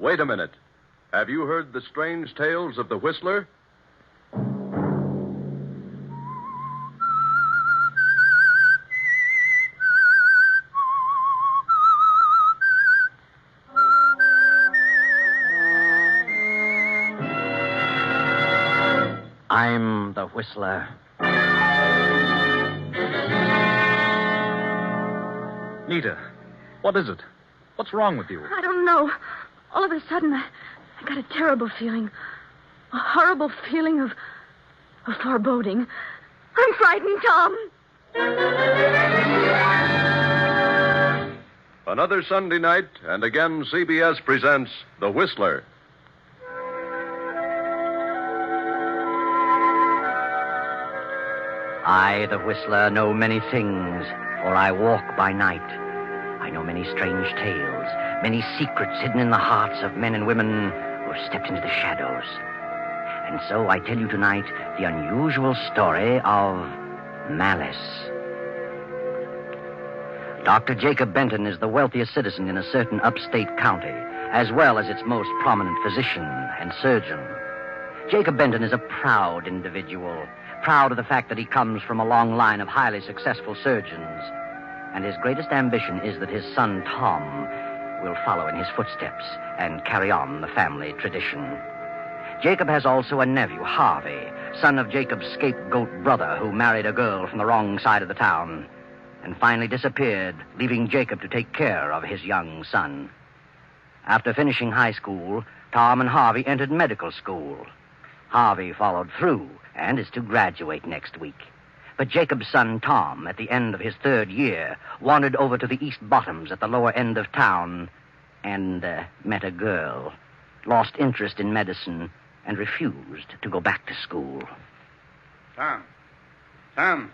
Wait a minute. Have you heard the strange tales of the Whistler? I'm the Whistler. Nita, what is it? What's wrong with you? I don't know. All of a sudden, I got a terrible feeling. A horrible feeling of foreboding. I'm frightened, Tom. Another Sunday night, and again CBS presents The Whistler. I, the Whistler, know many things, for I walk by night. I know many strange tales, many secrets hidden in the hearts of men and women who have stepped into the shadows. And so I tell you tonight the unusual story of Malice. Dr. Jacob Benton is the wealthiest citizen in a certain upstate county, as well as its most prominent physician and surgeon. Jacob Benton is a proud individual, proud of the fact that he comes from a long line of highly successful surgeons. And his greatest ambition is that his son, Tom, will follow in his footsteps and carry on the family tradition. Jacob has also a nephew, Harvey, son of Jacob's scapegoat brother, who married a girl from the wrong side of the town and finally disappeared, leaving Jacob to take care of his young son. After finishing high school, Tom and Harvey entered medical school. Harvey followed through and is to graduate next week. But Jacob's son, Tom, at the end of his third year, wandered over to the East Bottoms at the lower end of town and met a girl, lost interest in medicine, and refused to go back to school. Tom.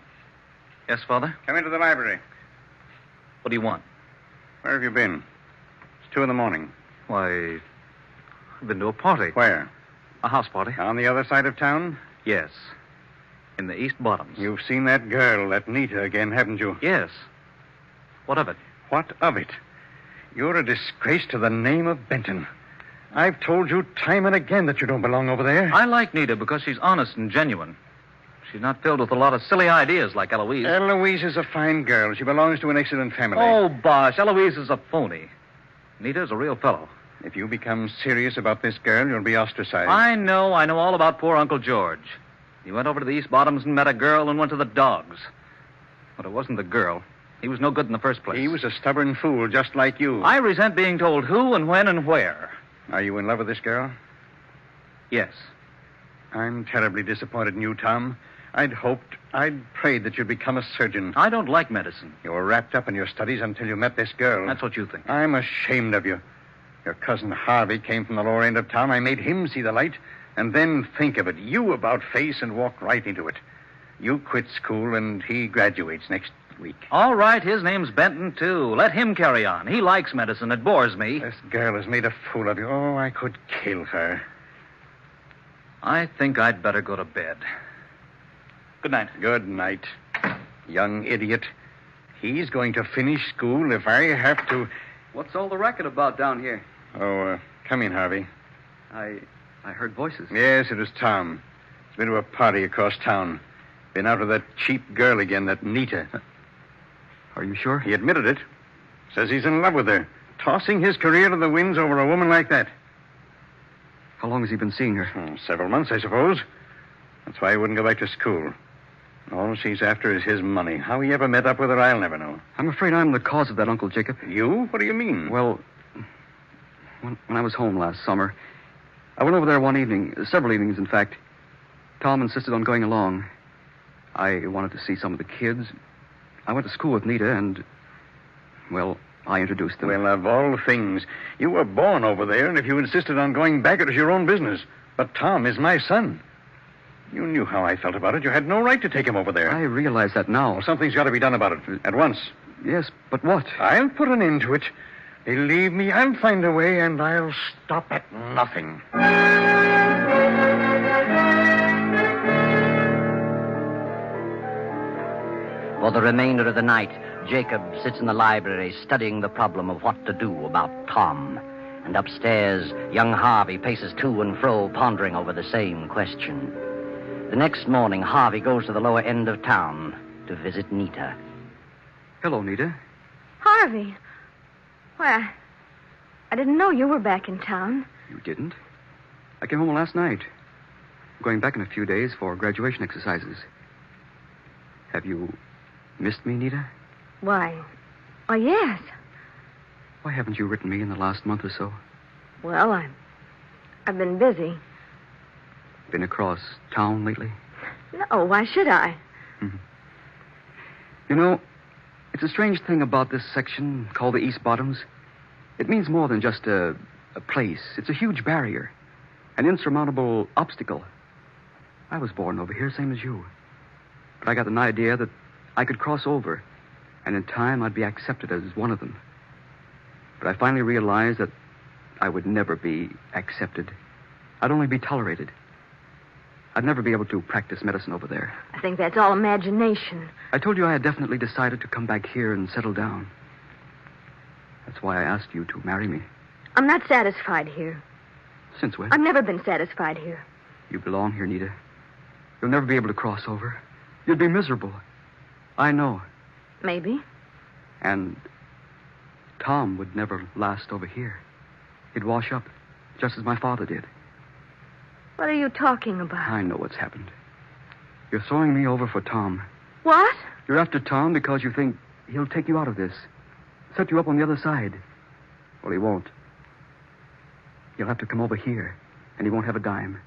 Yes, Father? Come into the library. What do you want? Where have you been? It's 2 a.m. Why, I've been to a party. Where? A house party. On the other side of town? Yes. In the East Bottoms. You've seen that girl, that Nita, again, haven't you? Yes. What of it? What of it? You're a disgrace to the name of Benton. I've told you time and again that you don't belong over there. I like Nita because she's honest and genuine. She's not filled with a lot of silly ideas like Eloise. Eloise is a fine girl. She belongs to an excellent family. Oh, bosh. Eloise is a phony. Nita's a real fellow. If you become serious about this girl, you'll be ostracized. I know all about poor Uncle George. He went over to the East Bottoms and met a girl and went to the dogs. But it wasn't the girl. He was no good in the first place. He was a stubborn fool, just like you. I resent being told who and when and where. Are you in love with this girl? Yes. I'm terribly disappointed in you, Tom. I'd prayed that you'd become a surgeon. I don't like medicine. You were wrapped up in your studies until you met this girl. That's what you think. I'm ashamed of you. Your cousin Harvey came from the lower end of town. I made him see the light. And then think of it. You about face and walked right into it. You quit school and he graduates next week. All right, his name's Benton, too. Let him carry on. He likes medicine. It bores me. This girl has made a fool of you. Oh, I could kill her. I think I'd better go to bed. Good night. Good night, young idiot. He's going to finish school if I have to... What's all the racket about down here? Oh, come in, Harvey. I heard voices. Yes, it was Tom. He's been to a party across town. Been out with that cheap girl again, that Nita. Are you sure? He admitted it. Says he's in love with her. Tossing his career to the winds over a woman like that. How long has he been seeing her? Several months, I suppose. That's why he wouldn't go back to school. All she's after is his money. How he ever met up with her, I'll never know. I'm afraid I'm the cause of that, Uncle Jacob. You? What do you mean? Well, when I was home last summer, I went over there one evening, several evenings, in fact. Tom insisted on going along. I wanted to see some of the kids. I went to school with Nita and, well, I introduced them. Well, of all things, you were born over there, and if you insisted on going back, it was your own business. But Tom is my son. You knew how I felt about it. You had no right to take him over there. I realize that now. Well, something's got to be done about it at once. Yes, but what? I'll put an end to it. Believe me, I'll find a way, and I'll stop at nothing. For the remainder of the night, Jacob sits in the library studying the problem of what to do about Tom. And upstairs, young Harvey paces to and fro, pondering over the same question. The next morning, Harvey goes to the lower end of town to visit Nita. Hello, Nita. Harvey. Why, I didn't know you were back in town. You didn't? I came home last night. I'm going back in a few days for graduation exercises. Have you missed me, Nita? Why, yes. Why haven't you written me in the last month or so? Well, I've been busy. Been across town lately? No, why should I? You know, it's a strange thing about this section called the East Bottoms. It means more than just a place. It's a huge barrier, an insurmountable obstacle. I was born over here, same as you. But I got an idea that I could cross over, and in time I'd be accepted as one of them. But I finally realized that I would never be accepted. I'd only be tolerated. I'd never be able to practice medicine over there. I think that's all imagination. I told you I had definitely decided to come back here and settle down. That's why I asked you to marry me. I'm not satisfied here. Since when? I've never been satisfied here. You belong here, Nita. You'll never be able to cross over. You'd be miserable. I know. Maybe. And Tom would never last over here. He'd wash up, just as my father did. What are you talking about? I know what's happened. You're throwing me over for Tom. What? You're after Tom because you think he'll take you out of this. Set you up on the other side. Well, he won't. He'll have to come over here, and he won't have a dime.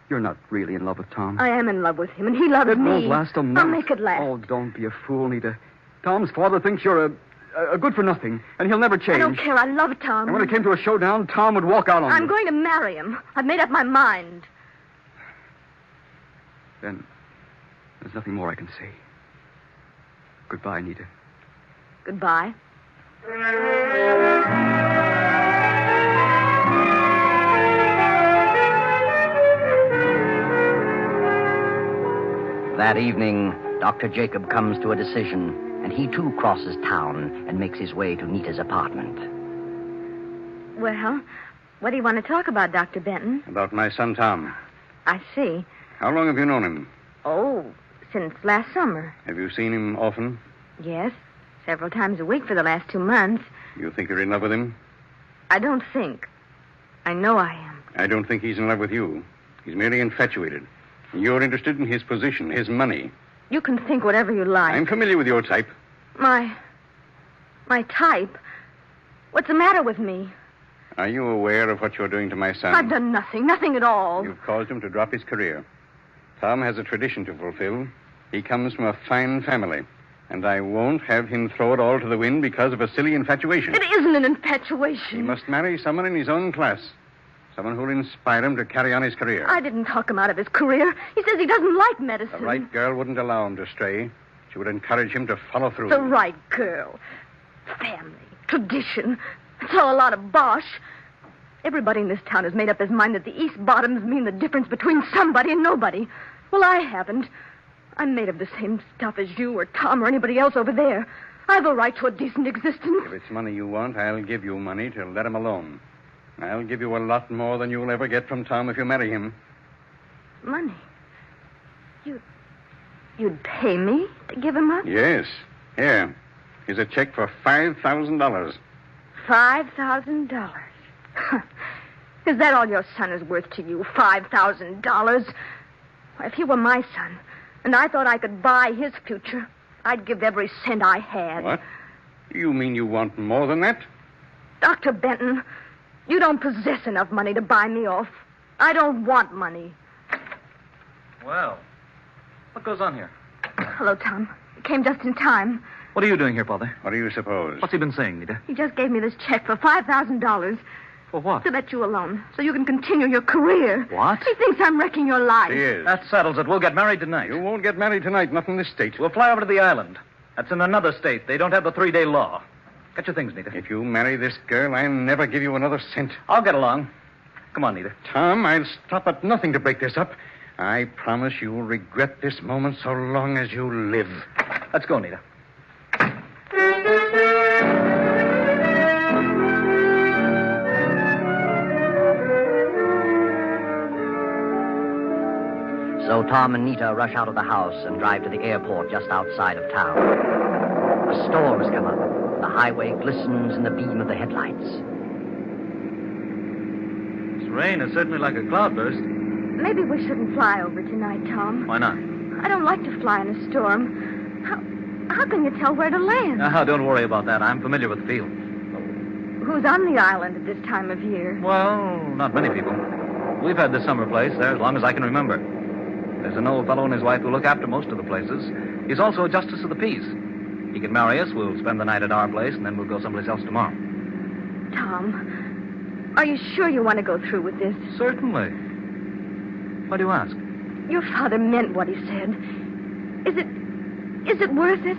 You're not really in love with Tom. I am in love with him, and he loves It me. won't last a month. I'll make it last. Oh, don't be a fool, Nita. Tom's father thinks you're a good-for-nothing, and he'll never change. I don't care. I love Tom. And when it came to a showdown, Tom would walk out on you. I'm going to marry him. I've made up my mind. Then there's nothing more I can say. Goodbye, Nita. Goodbye. That evening, Dr. Jacob comes to a decision, and he too crosses town and makes his way to Nita's apartment. Well, what do you want to talk about, Dr. Benton? About my son, Tom. I see. How long have you known him? Oh, since last summer. Have you seen him often? Yes, several times a week for the last 2 months. You think you're in love with him? I don't think. I know I am. I don't think he's in love with you. He's merely infatuated. You're interested in his position, his money. You can think whatever you like. I'm familiar with your type. My type? What's the matter with me? Are you aware of what you're doing to my son? I've done nothing at all. You've caused him to drop his career. Tom has a tradition to fulfill. He comes from a fine family. And I won't have him throw it all to the wind because of a silly infatuation. It isn't an infatuation. He must marry someone in his own class. Someone who'll inspire him to carry on his career. I didn't talk him out of his career. He says he doesn't like medicine. The right girl wouldn't allow him to stray. She would encourage him to follow through. The right girl. Family. Tradition. It's all a lot of bosh. Everybody in this town has made up his mind that the East Bottoms mean the difference between somebody and nobody. Well, I haven't. I'm made of the same stuff as you or Tom or anybody else over there. I have a right to a decent existence. If it's money you want, I'll give you money to let him alone. I'll give you a lot more than you'll ever get from Tom if you marry him. Money? You'd pay me to give him up? Yes. Here. Here's a check for $5,000. $5,000? Is that all your son is worth to you? $5,000? If he were my son, and I thought I could buy his future, I'd give every cent I had. What? You mean you want more than that? Dr. Benton, you don't possess enough money to buy me off. I don't want money. Well, what goes on here? Hello, Tom. You came just in time. What are you doing here, Father? What do you suppose? What's he been saying, Nita? He just gave me this check for $5,000 For what? to let you alone, so you can continue your career. What? He thinks I'm wrecking your life. He is. That settles it. We'll get married tonight. You won't get married tonight, not in this state. We'll fly over to the island. That's in another state. They don't have the 3-day law. Get your things, Nita. If you marry this girl, I'll never give you another cent. I'll get along. Come on, Nita. Tom, I'll stop at nothing to break this up. I promise you'll regret this moment so long as you live. Let's go, Nita. So Tom and Nita rush out of the house and drive to the airport just outside of town. A storm has come up. The highway glistens in the beam of the headlights. This rain is certainly like a cloudburst. Maybe we shouldn't fly over tonight, Tom. Why not? I don't like to fly in a storm. How can you tell where to land? Don't worry about that. I'm familiar with the field. Who's on the island at this time of year? Well, not many people. We've had this summer place there as long as I can remember. There's an old fellow and his wife who look after most of the places. He's also a justice of the peace. He can marry us, we'll spend the night at our place, and then we'll go someplace else tomorrow. Tom, are you sure you want to go through with this? Certainly. Why do you ask? Your father meant what he said. Is it worth it?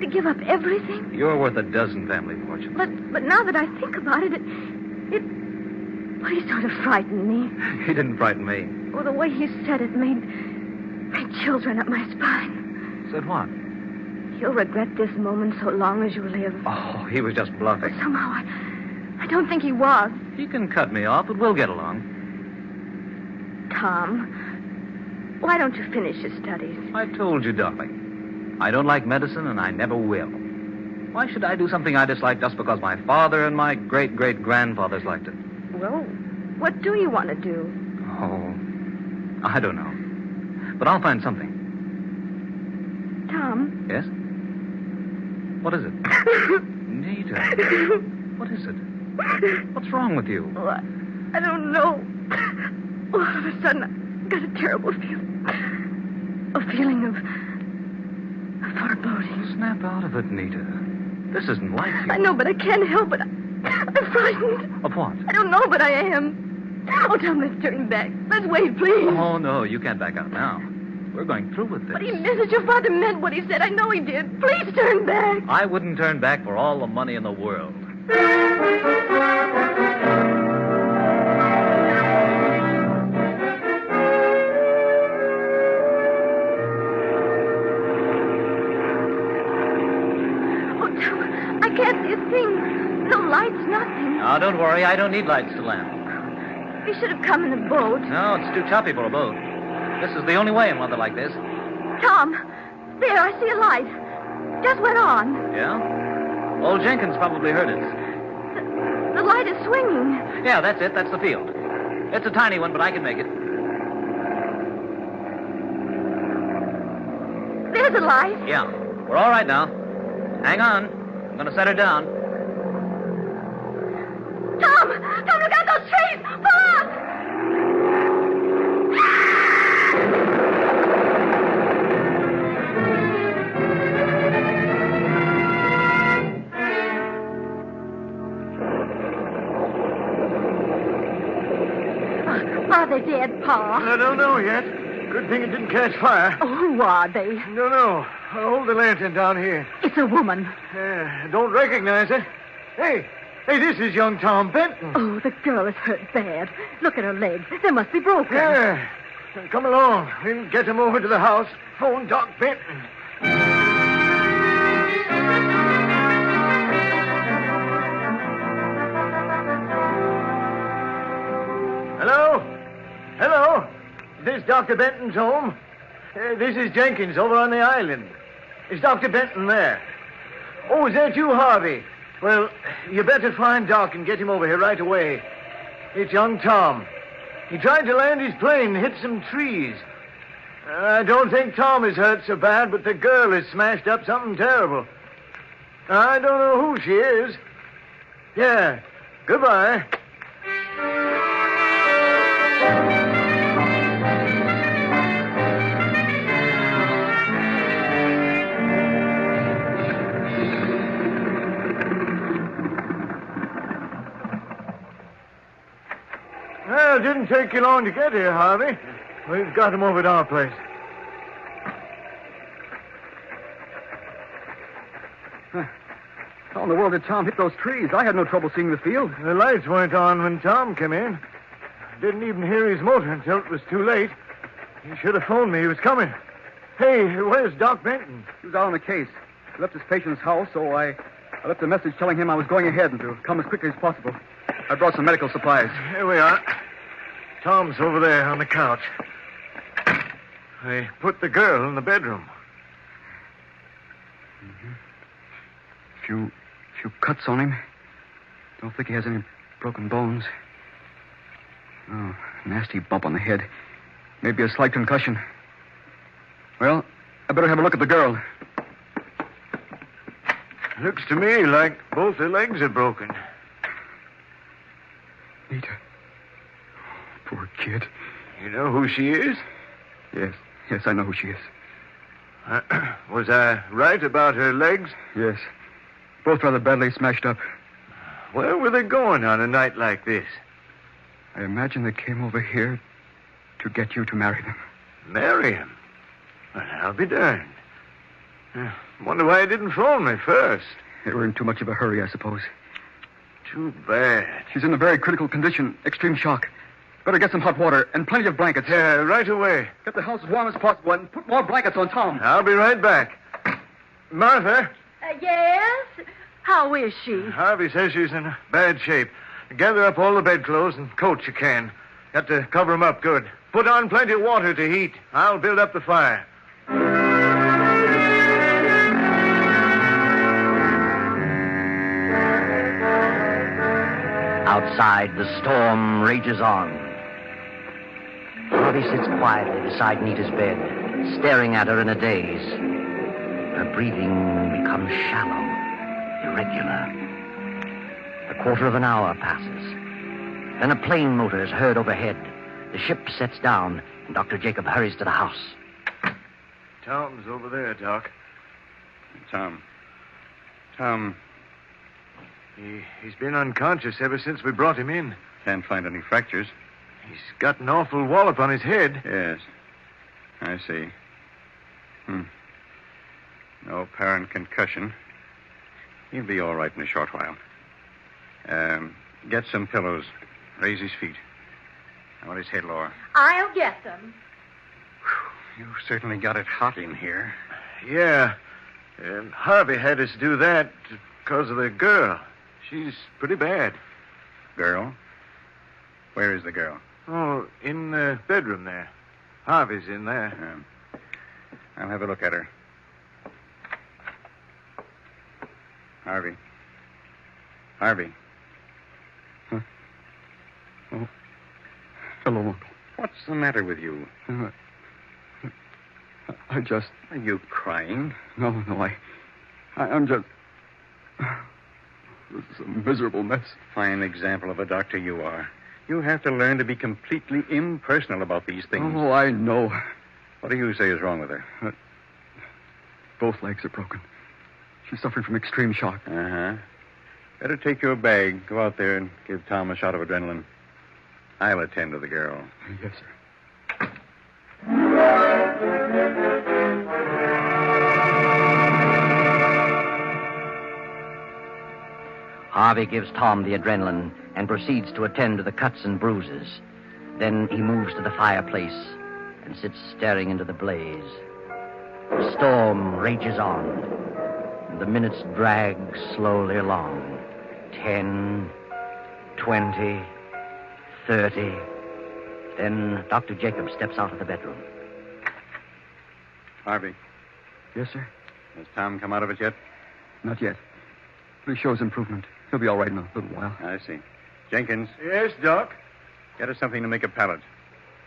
To give up everything? You're worth a dozen family fortunes. But now that I think about it, well, he sort of frightened me. He didn't frighten me. Oh, the way he said it made chills run up my spine. Said what? You'll regret this moment so long as you live. Oh, he was just bluffing. But somehow, I don't think he was. He can cut me off, but we'll get along. Tom, why don't you finish your studies? I told you, darling. I don't like medicine, and I never will. Why should I do something I dislike just because my father and my great-great-grandfathers liked it? Well, what do you want to do? Oh, I don't know. But I'll find something. Tom? Yes? What is it? Nita. What is it? What's wrong with you? Oh, I don't know. All of a sudden, I got a terrible feeling. A feeling of foreboding. Snap out of it, Nita. This isn't like you. I know, but I can't help it. I'm frightened. Of what? I don't know, but I am. Oh, Tom, let's turn back. Let's wait, please. Oh, no, you can't back out now. We're going through with this. But he meant it. Your father meant what he said. I know he did. Please turn back. I wouldn't turn back for all the money in the world. I can't see a thing. No lights, nothing. Now, don't worry. I don't need lights to land. We should have come in a boat. No, it's too choppy for a boat. This is the only way in weather like this. Tom, there, I see a light. Just went on. Yeah? Old Jenkins probably heard us. The light is swinging. Yeah, that's it. That's the field. It's a tiny one, but I can make it. There's a light. Yeah. We're all right now. Hang on. I'm going to set her down. Tom, look out those trees. Pull up. Are they dead, Pa? I don't know yet. Good thing it didn't catch fire. Oh, who are they? No. I'll hold the lantern down here. It's a woman. Don't recognize her. Hey, this is young Tom Benton. Oh, the girl is hurt bad. Look at her legs. They must be broken. Yeah. Come along. We'll get him over to the house. Phone Doc Benton. Hello? Is this Dr. Benton's home? This is Jenkins over on the island. Is Dr. Benton there? Oh, is that you, Harvey? Well, you better find Doc and get him over here right away. It's young Tom. He tried to land his plane and hit some trees. I don't think Tom is hurt so bad, but the girl has smashed up something terrible. I don't know who she is. Yeah. Goodbye. Well, it didn't take you long to get here, Harvey. We've got him over at our place. How in the world did Tom hit those trees? I had no trouble seeing the field. The lights weren't on when Tom came in. Didn't even hear his motor until it was too late. He should have phoned me. He was coming. Hey, where's Doc Benton? He was out on the case. He left his patient's house, so I left a message telling him I was going ahead and to come as quickly as possible. I brought some medical supplies. Here we are. Tom's over there on the couch. They put the girl in the bedroom. Few cuts on him. Don't think he has any broken bones. Oh, nasty bump on the head. Maybe a slight concussion. Well, I better have a look at the girl. Looks to me like both her legs are broken. Nita. Poor kid. You know who she is? Yes, I know who she is. Was I right about her legs? Yes. Both rather badly smashed up. Where were they going on a night like this? I imagine they came over here to get you to marry them. Marry him? Well, I'll be darned. Wonder why he didn't phone me first. They were in too much of a hurry, I suppose. Too bad. She's in a very critical condition. Extreme shock. Better get some hot water and plenty of blankets. Yeah, right away. Get the house as warm as possible and put more blankets on Tom. I'll be right back. Martha, Yes? How is she? Harvey says she's in bad shape. Gather up all the bedclothes and coats you can. Got to cover 'em up good. Put on plenty of water to heat. I'll build up the fire. Outside, the storm rages on. Harvey sits quietly beside Nita's bed, staring at her in a daze. Her breathing becomes shallow, irregular. A quarter of an hour passes. Then a plane motor is heard overhead. The ship sets down, and Dr. Jacob hurries to the house. Tom's over there, Doc. Tom. He's been unconscious ever since we brought him in. Can't find any fractures. He's got an awful wallop on his head. Yes. I see. No apparent concussion. He'll be all right in a short while. Get some pillows. Raise his feet. I want his head lower. I'll get them. You certainly got it hot in here. Yeah. Harvey had us do that because of the girl. She's pretty bad. Girl? Where is the girl? Oh, in the bedroom there. Harvey's in there. I'll have a look at her. Harvey. Huh? Oh. Hello, Uncle. What's the matter with you? I just... Are you crying? No, I'm just... This is a miserable mess. Fine example of a doctor you are. You have to learn to be completely impersonal about these things. Oh, I know. What do you say is wrong with her? Both legs are broken. She's suffering from extreme shock. Uh-huh. Better take your bag, go out there and give Tom a shot of adrenaline. I'll attend to the girl. Yes, sir. Harvey gives Tom the adrenaline and proceeds to attend to the cuts and bruises. Then he moves to the fireplace and sits staring into the blaze. The storm rages on, and the minutes drag slowly along. 10, 20, 30. Then Dr. Jacob steps out of the bedroom. Harvey, Yes, sir? has Tom come out of it yet? Not yet. But he shows improvement. He'll be all right in a little while. I see. Jenkins, Yes, Doc? get us something to make a pallet.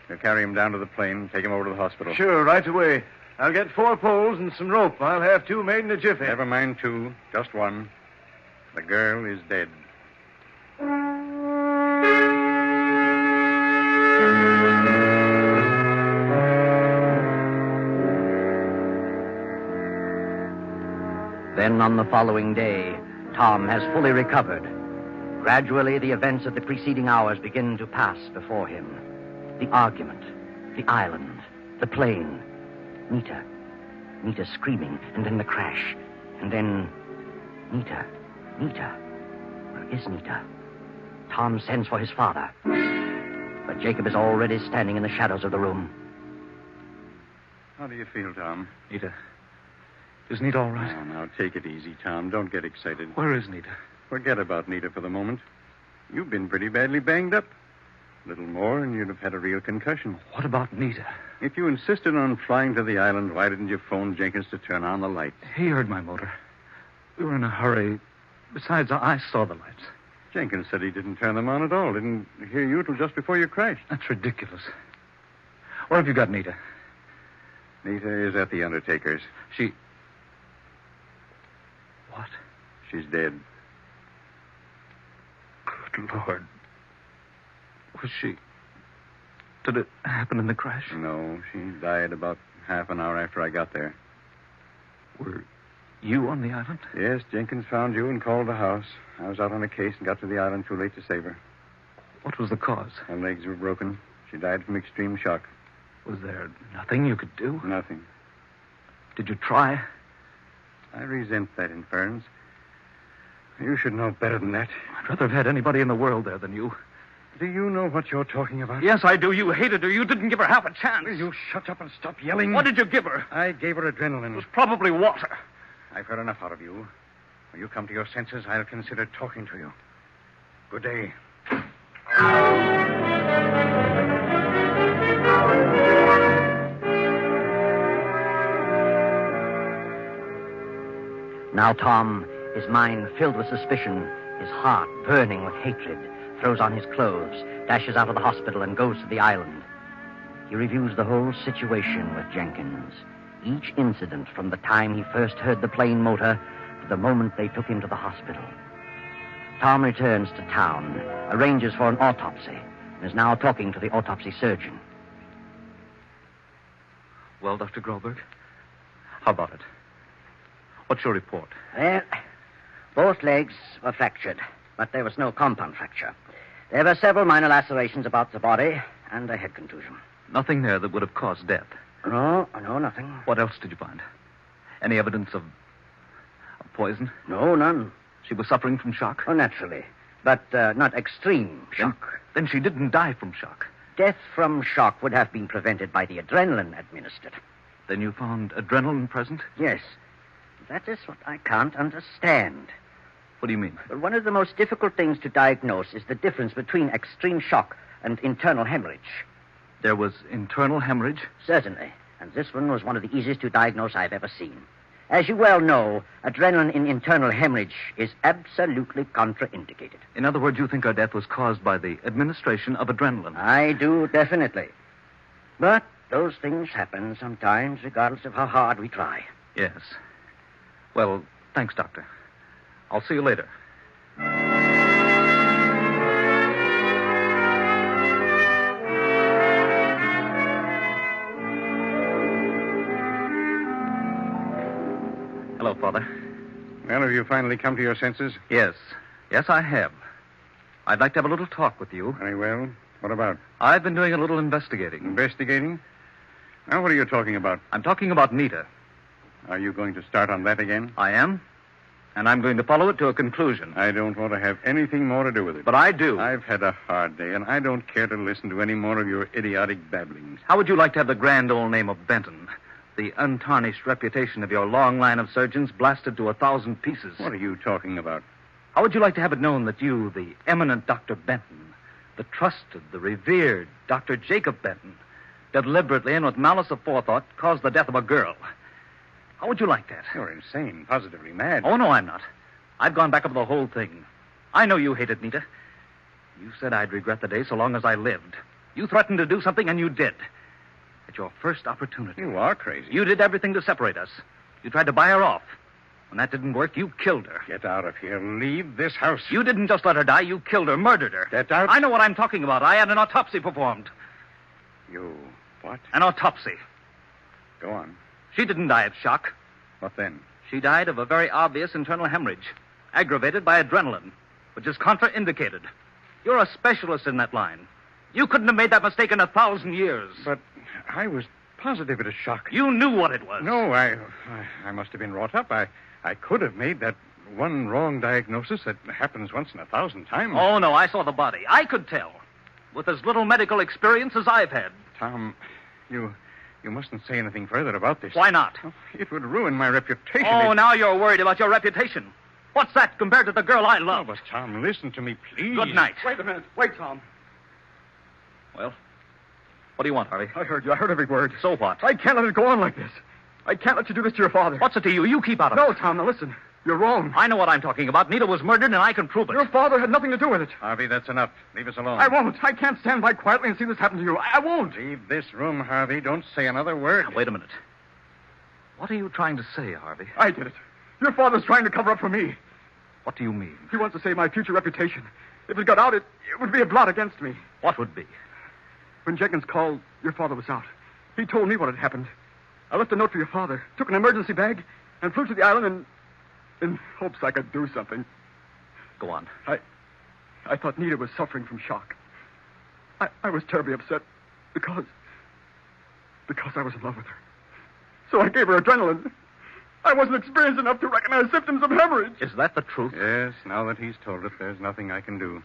We'll carry him down to the plane and take him over to the hospital. Sure, right away. I'll get 4 poles and some rope. I'll have 2 made in a jiffy. Never mind 2, just 1. The girl is dead. Then on the following day, Tom has fully recovered. Gradually, the events of the preceding hours begin to pass before him. The argument, the island, the plane, Nita screaming, and then the crash, and then Nita. Where is Nita? Tom sends for his father, but Jacob is already standing in the shadows of the room. How do you feel, Tom? Nita. Is Nita all right? Oh, now, take it easy, Tom. Don't get excited. Where is Nita? Forget about Nita for the moment. You've been pretty badly banged up. A little more, and you'd have had a real concussion. What about Nita? If you insisted on flying to the island, why didn't you phone Jenkins to turn on the lights? He heard my motor. We were in a hurry. Besides, I saw the lights. Jenkins said he didn't turn them on at all. Didn't hear you till just before you crashed. That's ridiculous. Where have you got Nita? Nita is at the undertaker's. She... What? She's dead. Good Lord. Was she... Did it happen in the crash? No, she died about half an hour after I got there. Were you on the island? Yes, Jenkins found you and called the house. I was out on a case and got to the island too late to save her. What was the cause? Her legs were broken. She died from extreme shock. Was there nothing you could do? Nothing. Did you try? I resent that inference. You should know better than that. I'd rather have had anybody in the world there than you. Do you know what you're talking about? Yes, I do. You hated her. You didn't give her half a chance. Will you shut up and stop yelling? What did you give her? I gave her adrenaline. It was probably water. I've heard enough out of you. When you come to your senses, I'll consider talking to you. Good day. Now Tom, his mind filled with suspicion, his heart burning with hatred, throws on his clothes, dashes out of the hospital, and goes to the island. He reviews the whole situation with Jenkins. Each incident from the time he first heard the plane motor to the moment they took him to the hospital. Tom returns to town, arranges for an autopsy, and is now talking to the autopsy surgeon. Well, Dr. Groberg, how about it? What's your report? Well, both legs were fractured, but there was no compound fracture. There were several minor lacerations about the body and a head contusion. Nothing there that would have caused death. No, nothing. What else did you find? Any evidence of poison? No, none. She was suffering from shock? Oh, naturally, but not extreme shock. Then she didn't die from shock. Death from shock would have been prevented by the adrenaline administered. Then you found adrenaline present? Yes. That is what I can't understand. What do you mean? Well, one of the most difficult things to diagnose is the difference between extreme shock and internal hemorrhage. There was internal hemorrhage? Certainly. And this one was one of the easiest to diagnose I've ever seen. As you well know, adrenaline in internal hemorrhage is absolutely contraindicated. In other words, you think her death was caused by the administration of adrenaline? I do, definitely. But those things happen sometimes, regardless of how hard we try. Yes. Well, thanks, Doctor. I'll see you later. Hello, Father. Well, have you finally come to your senses? Yes. Yes, I have. I'd like to have a little talk with you. Very well. What about? I've been doing a little investigating. Investigating? Now, what are you talking about? I'm talking about Nita. Are you going to start on that again? I am. And I'm going to follow it to a conclusion. I don't want to have anything more to do with it. But I do. I've had a hard day, and I don't care to listen to any more of your idiotic babblings. How would you like to have the grand old name of Benton, the untarnished reputation of your long line of surgeons, blasted to 1,000 pieces? What are you talking about? How would you like to have it known that you, the eminent Dr. Benton, the trusted, the revered Dr. Jacob Benton, deliberately and with malice aforethought, caused the death of a girl? How would you like that? You're insane, positively mad. Oh, no, I'm not. I've gone back over the whole thing. I know you hated Nita. You said I'd regret the day so long as I lived. You threatened to do something, and you did. At your first opportunity. You are crazy. You did everything to separate us. You tried to buy her off. When that didn't work, you killed her. Get out of here. Leave this house. You didn't just let her die. You killed her, murdered her. Get out. I know what I'm talking about. I had an autopsy performed. You what? An autopsy. Go on. She didn't die of shock. What then? She died of a very obvious internal hemorrhage, aggravated by adrenaline, which is contraindicated. You're a specialist in that line. You couldn't have made that mistake in 1,000 years. But I was positive it was shock. You knew what it was. No, I must have been wrought up. I could have made that one wrong diagnosis that happens once in 1,000 times. Oh, no, I saw the body. I could tell. With as little medical experience as I've had. Tom, you mustn't say anything further about this. Why not? It would ruin my reputation. Oh, now you're worried about your reputation. What's that compared to the girl I Oh, love? but Tom, listen to me, please. Good night. Wait a minute. Wait, Tom. Well, What do you want, Harvey? I heard you. I heard every word. So what? I can't let it go on like this. I can't let you do this to your father. What's it to you? You keep out of it. No, Tom, now listen. You're wrong. I know what I'm talking about. Nita was murdered, and I can prove it. Your father had nothing to do with it. Harvey, that's enough. Leave us alone. I won't. I can't stand by quietly and see this happen to you. I won't. Leave this room, Harvey. Don't say another word. Now, wait a minute. What are you trying to say, Harvey? I did it. Your father's trying to cover up for me. What do you mean? He wants to save my future reputation. If it got out, it would be a blot against me. What would be? When Jenkins called, your father was out. He told me what had happened. I left a note for your father, took an emergency bag, and flew to the island in hopes I could do something. Go on. I thought Nita was suffering from shock. I was terribly upset because I was in love with her. So I gave her adrenaline. I wasn't experienced enough to recognize symptoms of hemorrhage. Is that the truth? Yes, now that he's told it, there's nothing I can do.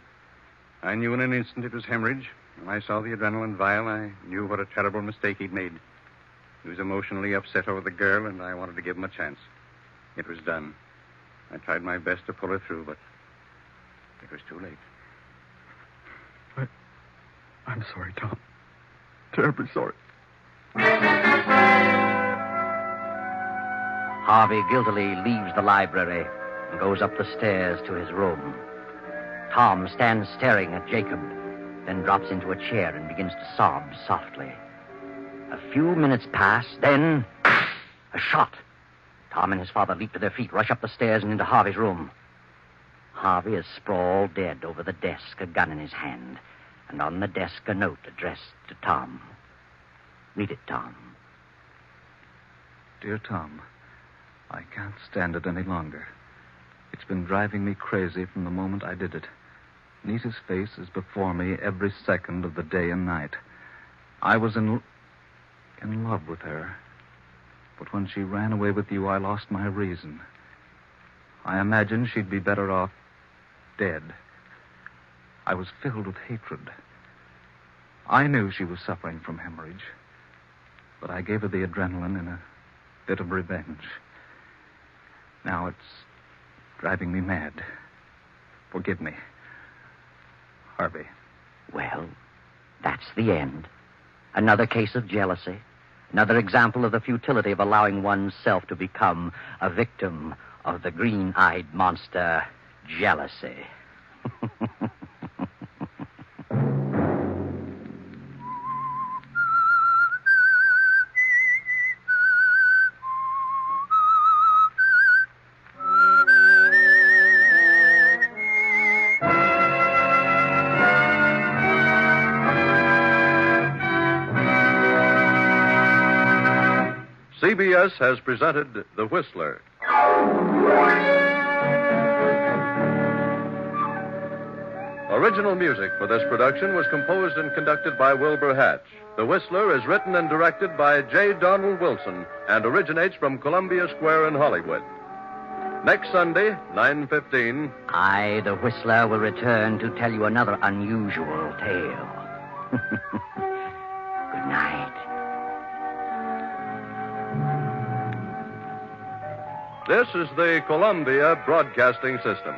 I knew in an instant it was hemorrhage. When I saw the adrenaline vial, I knew what a terrible mistake he'd made. He was emotionally upset over the girl, and I wanted to give him a chance. It was done. I tried my best to pull her through, but it was too late. I'm sorry, Tom. Terribly sorry. Harvey guiltily leaves the library and goes up the stairs to his room. Tom stands staring at Jacob, then drops into a chair and begins to sob softly. A few minutes pass, then a shot. Tom and his father leap to their feet, rush up the stairs and into Harvey's room. Harvey is sprawled dead over the desk, a gun in his hand, and on the desk a note addressed to Tom. Read it, Tom. Dear Tom, I can't stand it any longer. It's been driving me crazy from the moment I did it. Nita's face is before me every second of the day and night. I was in love with her. But when she ran away with you, I lost my reason. I imagined she'd be better off dead. I was filled with hatred. I knew she was suffering from hemorrhage, but I gave her the adrenaline in a bit of revenge. Now it's driving me mad. Forgive me. Harvey. Well, that's the end. Another case of jealousy. Another example of the futility of allowing oneself to become a victim of the green-eyed monster, jealousy. CBS has presented The Whistler. Original music for this production was composed and conducted by Wilbur Hatch. The Whistler is written and directed by J. Donald Wilson and originates from Columbia Square in Hollywood. Next Sunday, 9:15. I, the Whistler, will return to tell you another unusual tale. Good night. This is the Columbia Broadcasting System.